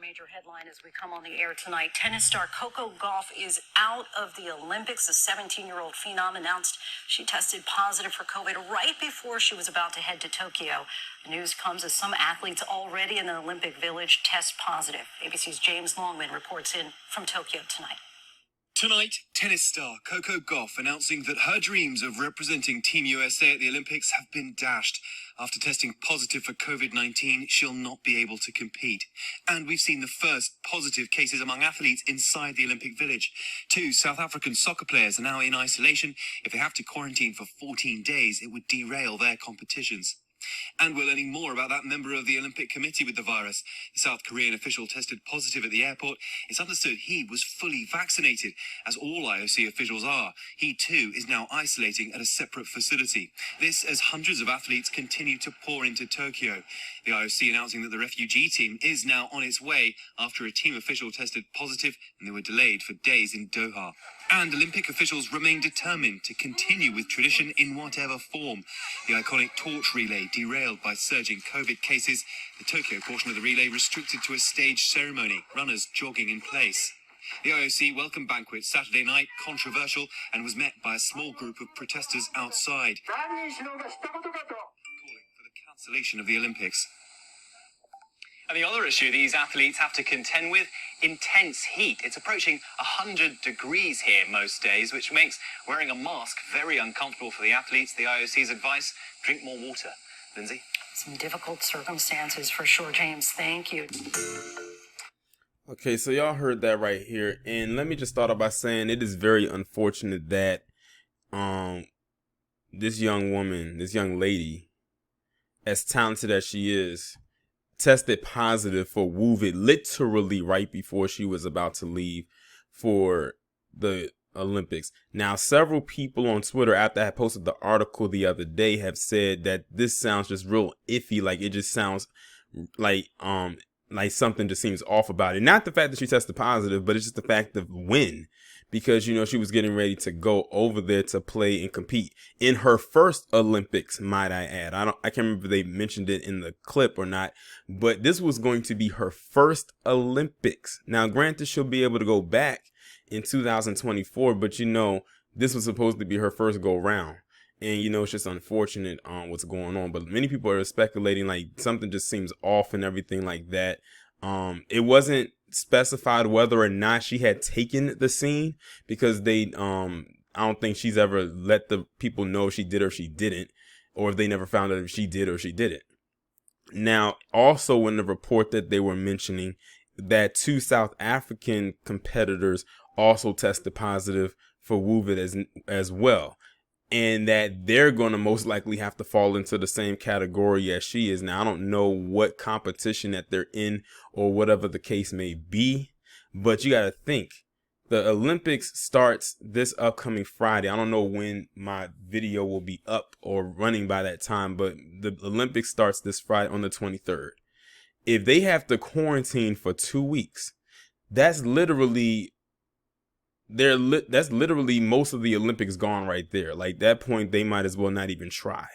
major headline as we come on the air tonight. Tennis star Coco Gauff is out of the Olympics. The 17-year-old phenom announced she tested positive for COVID right before she was about to head to Tokyo. The news comes as some athletes already in the Olympic Village test positive. ABC's James Longman reports in from Tokyo tonight. Tonight, tennis star Coco Gauff announcing that her dreams of representing Team USA at the Olympics have been dashed. After testing positive for COVID-19, she'll not be able to compete. And we've seen the first positive cases among athletes inside the Olympic Village. 2 South African soccer players are now in isolation. If they have to quarantine for 14 days, it would derail their competitions. And we're learning more about that member of the Olympic Committee with the virus. The South Korean official tested positive at the airport. It's understood he was fully vaccinated, as all IOC officials are. He too is now isolating at a separate facility. This as hundreds of athletes continue to pour into Tokyo. The IOC announcing that the refugee team is now on its way after a team official tested positive and they were delayed for days in Doha. And Olympic officials remain determined to continue with tradition in whatever form. The iconic torch relay derailed by surging COVID cases. The Tokyo portion of the relay restricted to a staged ceremony, runners jogging in place. The IOC welcome banquet Saturday night, controversial, and was met by a small group of protesters outside, calling for the cancellation of the Olympics. And the other issue these athletes have to contend with, intense heat. It's approaching 100 degrees here most days, which makes wearing a mask very uncomfortable for the athletes. The IOC's advice, drink more water. Lindsay? Some difficult circumstances for sure, James. Thank you. Okay, so y'all heard that right here. And let me just start off by saying it is very unfortunate that this young woman, this young lady, as talented as she is, tested positive for Wuvid literally right before she was about to leave for the Olympics. Now, several people on Twitter, after I posted the article the other day, have said that this sounds just real iffy. Like it just sounds like something just seems off about it. Not the fact that she tested positive, but it's just the fact of when. Because, you know, she was getting ready to go over there to play and compete in her first Olympics, might I add. I can't remember if they mentioned it in the clip or not, but this was going to be her first Olympics. Now, granted, she'll be able to go back in 2024, but, you know, this was supposed to be her first go round. And, you know, it's just unfortunate what's going on. But many people are speculating like something just seems off and everything like that. It wasn't specified whether or not she had taken the scene, because they I don't think she's ever let the people know if she did or she didn't, or if they never found out if she did or she didn't. Now, also in the report that they were mentioning that 2 South African competitors also tested positive for Wuvid as well, and that they're going to most likely have to fall into the same category as she is. Now, I don't know what competition that they're in or whatever the case may be, but you got to think the Olympics starts this upcoming Friday. I don't know when my video will be up or running by that time, but the Olympics starts this Friday on the 23rd. If they have to quarantine for 2 weeks, that's literally most of the Olympics gone right there. Like that point, they might as well not even try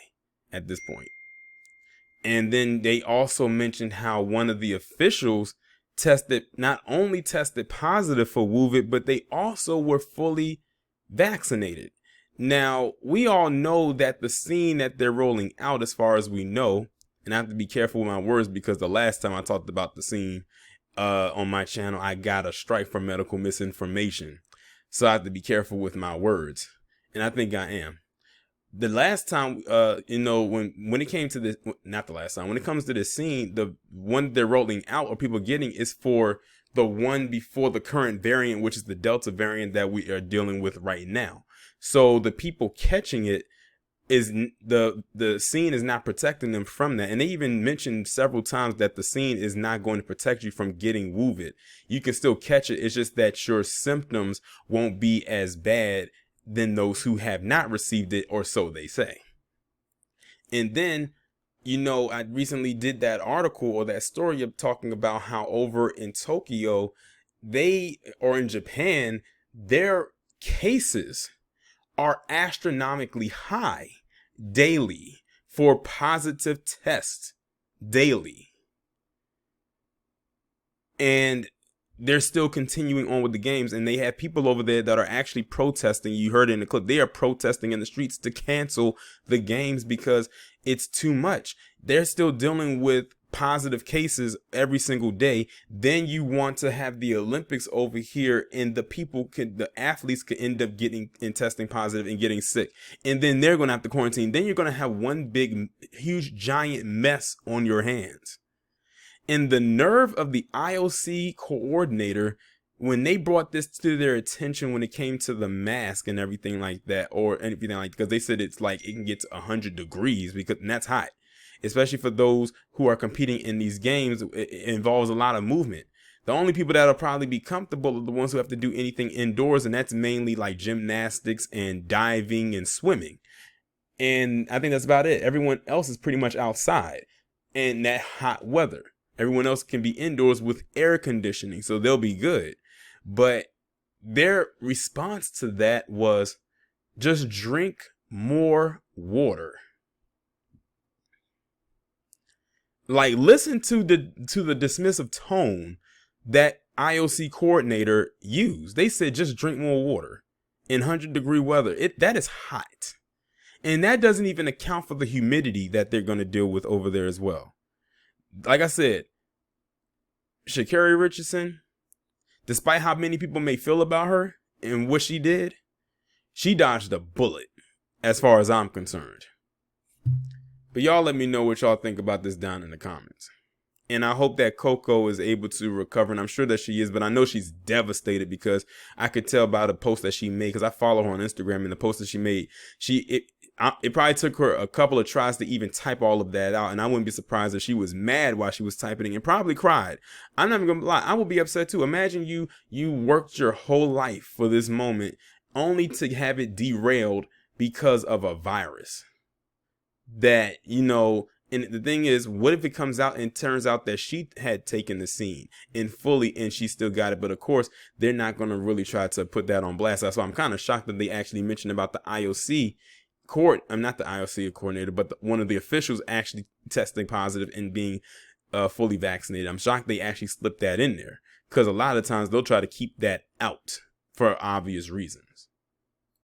at this point. And then they also mentioned how one of the officials not only tested positive for Wuvid, but they also were fully vaccinated. Now, we all know that the scene that they're rolling out, as far as we know, and I have to be careful with my words because the last time I talked about the scene on my channel, I got a strike for medical misinformation. So I have to be careful with my words. And I think I am. The last time, you know, when it came to this, not the last time, when it comes to this scene, the one they're rolling out or people getting is for the one before the current variant, which is the Delta variant that we are dealing with right now. So the people catching it is the scene is not protecting them from that. And they even mentioned several times that the scene is not going to protect you from getting Wuvid. You can still catch it. It's just that your symptoms won't be as bad than those who have not received it, or so they say. And then, you know, I recently did that article or that story of talking about how over in Tokyo, or in Japan, their cases are astronomically high daily for positive tests daily. And they're still continuing on with the games, and they have people over there that are actually protesting. You heard it in the clip. They are protesting in the streets to cancel the games because it's too much. They're still dealing with positive cases every single day. Then you want to have the Olympics over here, and the athletes could end up getting and testing positive and getting sick. And then they're going to have to quarantine. Then you're going to have one big, huge, giant mess on your hands. And the nerve of the IOC coordinator, when they brought this to their attention when it came to the mask and everything like that, or anything like, because they said it's like it can get to 100 degrees and that's hot, especially for those who are competing in these games. It involves a lot of movement. The only people that'll probably be comfortable are the ones who have to do anything indoors, and that's mainly like gymnastics and diving and swimming. And I think that's about it. Everyone else is pretty much outside in that hot weather. Everyone else can be indoors with air conditioning, so they'll be good. But their response to that was just drink more water. Like, listen to the dismissive tone that IOC coordinator used. They said just drink more water in 100-degree weather. That is hot. And that doesn't even account for the humidity that they're going to deal with over there as well. Like I said, Sha'Carri Richardson, despite how many people may feel about her and what she did, she dodged a bullet as far as I'm concerned. But y'all let me know what y'all think about this down in the comments. And I hope that Coco is able to recover, and I'm sure that she is, but I know she's devastated because I could tell by the post that she made, because I follow her on Instagram, and the post that she made, it probably took her a couple of tries to even type all of that out, and I wouldn't be surprised if she was mad while she was typing it and probably cried. I'm not even gonna lie, I would be upset too. Imagine you worked your whole life for this moment only to have it derailed because of a virus. That, and the thing is, what if it comes out and turns out that she had taken the scene and she still got it? But of course, they're not going to really try to put that on blast. That's why I'm kind of shocked that they actually mentioned about the IOC I'm not the IOC coordinator, but one of the officials actually testing positive and being fully vaccinated. I'm shocked they actually slipped that in there, because a lot of times they'll try to keep that out for obvious reasons.